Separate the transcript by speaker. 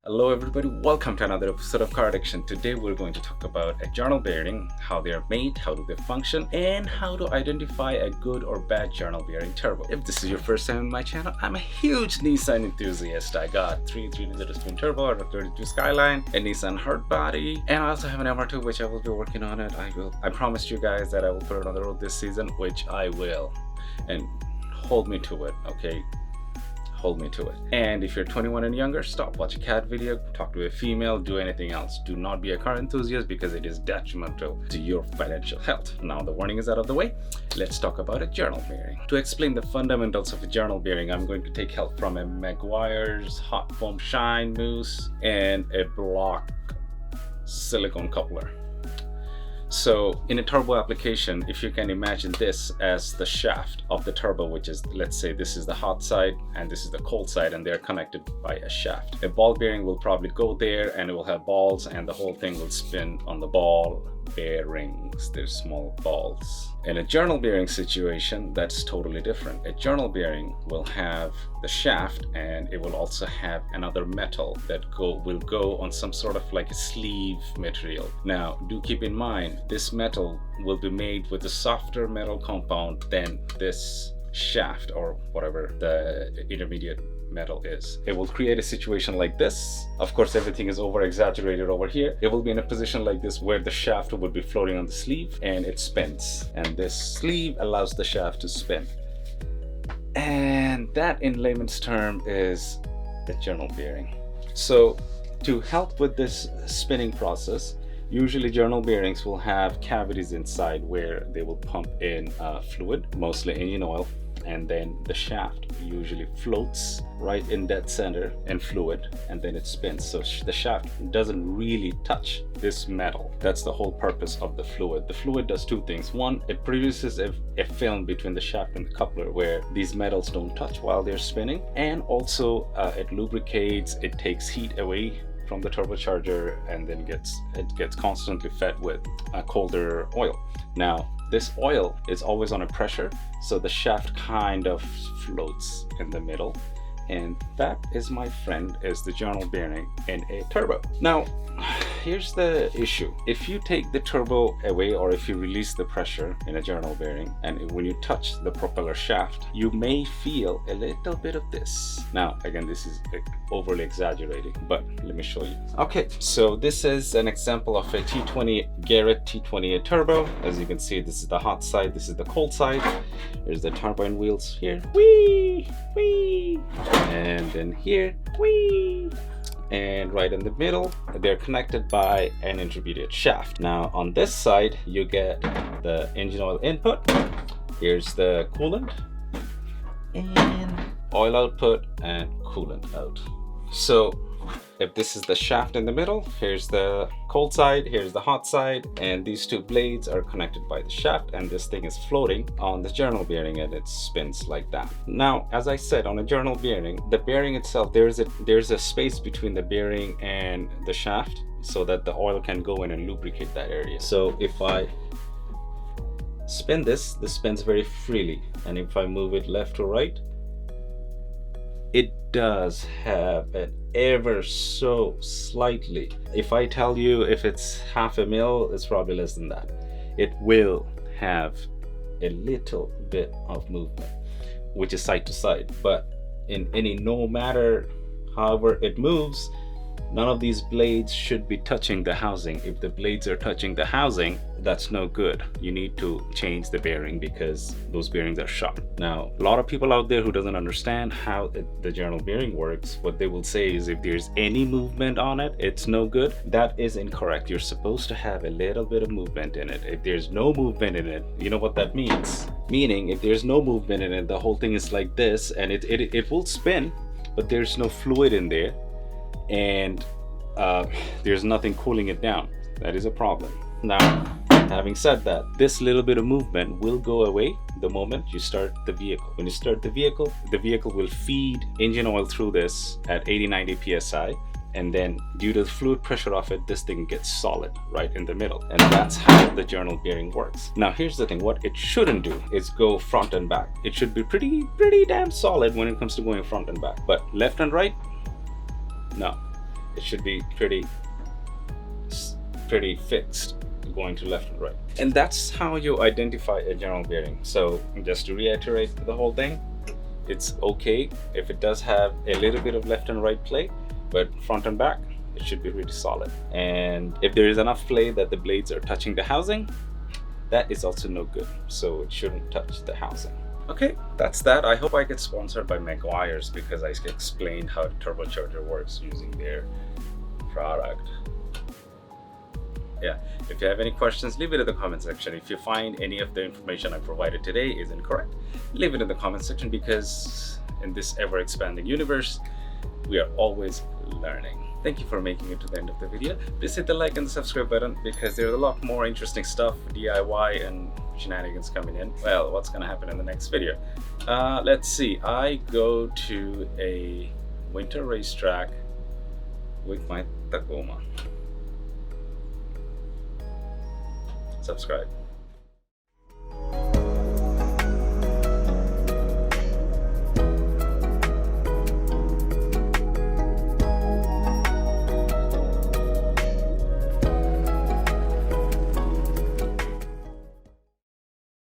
Speaker 1: Hello everybody, welcome to another episode of Car Addiction. Today we're going to talk about a journal bearing, how they are made, how do they function, and how to identify a good or bad journal bearing turbo. If this is your first time on my channel, I'm a huge Nissan enthusiast. I got 3.0 twin turbo, a 32 Skyline, a Nissan hardbody, and I also have an MR2 which I will be working on it. I promised you guys that I will put it on the road this season, which I will. And hold me to it, okay? Hold me to it. And if you're 21 and younger, stop, watch a cat video, talk to a female, do anything else. Do not be a car enthusiast because it is detrimental to your financial health. Now the warning is out of the way. Let's talk about a journal bearing. To explain the fundamentals of a journal bearing, I'm going to take help from a Meguiar's hot foam shine mousse and a block silicone coupler. So in a turbo application, if you can imagine this as the shaft of the turbo, which is, let's say this is the hot side and this is the cold side, and they're connected by a shaft. A ball bearing will probably go there and it will have balls, and the whole thing will spin on the ball bearings. They're small balls. In a journal bearing situation, that's totally different. A journal bearing will have the shaft, and it will also have another metal that will go on some sort of like a sleeve material. Now do keep in mind, this metal will be made with a softer metal compound than this shaft or whatever the intermediate metal is. It will create a situation like this. Of course, everything is over exaggerated over here. It will be in a position like this where the shaft will be floating on the sleeve and it spins, and this sleeve allows the shaft to spin. And that in layman's term is the journal bearing. So to help with this spinning process, usually journal bearings will have cavities inside where they will pump in fluid, mostly engine oil, and then the shaft usually floats right in dead center in fluid, and then it spins. So the shaft doesn't really touch this metal. That's the whole purpose of the fluid. The fluid does two things. One, it produces a film between the shaft and the coupler where these metals don't touch while they're spinning, and also it lubricates, it takes heat away from the turbocharger, and then it gets constantly fed with colder oil. Now this oil is always on a pressure, so the shaft kind of floats in the middle, and that is, my friend, is the journal bearing in a turbo. Now here's the issue. If you take the turbo away, or if you release the pressure in a journal bearing, and when you touch the propeller shaft, you may feel a little bit of this. Now again, this is overly exaggerating, but let me show you. Okay, so this is an example of a T20 Garrett T28 turbo. As you can see, this is the hot side, this is the cold side. There's the turbine wheels here, whee, whee, and then here, whee. And right in the middle, they're connected by an intermediate shaft. Now on this side, you get the engine oil input. Here's the coolant and oil output and coolant out. So if this is the shaft in the middle, here's the cold side, here's the hot side, and these two blades are connected by the shaft, and this thing is floating on the journal bearing, and it spins like that. Now, as I said, on a journal bearing, the bearing itself, there's a space between the bearing and the shaft so that the oil can go in and lubricate that area. So if I spin this spins very freely, and if I move it left to right, it does have an ever so slightly, if I tell you if it's half a mil, it's probably less than that. It will have a little bit of movement, which is side to side, but no matter however it moves, none of these blades should be touching the housing. If the blades are touching the housing, that's no good. You need to change the bearing because those bearings are shot. Now, a lot of people out there who doesn't understand how the journal bearing works, what they will say is if there's any movement on it, it's no good. That is incorrect. You're supposed to have a little bit of movement in it. If there's no movement in it, you know what that means? Meaning, if there's no movement in it, the whole thing is like this, and it will spin, but there's no fluid in there, and there's nothing cooling it down. That is a problem. Now, having said that, this little bit of movement will go away the moment you start the vehicle. When you start the vehicle will feed engine oil through this at 80-90 psi, and then due to the fluid pressure of it, this thing gets solid right in the middle. And that's how the journal bearing works. Now here's the thing, what it shouldn't do is go front and back. It should be pretty damn solid when it comes to going front and back, but left and right, no. It should be pretty fixed going to left and right. And that's how you identify a journal bearing. So just to reiterate the whole thing, it's okay if it does have a little bit of left and right play, but front and back, it should be really solid. And if there is enough play that the blades are touching the housing, that is also no good. So it shouldn't touch the housing. Okay, that's that. I hope I get sponsored by Meguiar's because I explained how the turbocharger works using their product. Yeah, if you have any questions, leave it in the comment section. If you find any of the information I provided today is incorrect, leave it in the comment section, because in this ever-expanding universe, we are always learning. Thank you for making it to the end of the video. Please hit the like and the subscribe button, because there's a lot more interesting stuff, DIY and shenanigans coming in. Well, what's gonna happen in the next video? Let's see. I go to a winter racetrack with my Tacoma. Subscribe.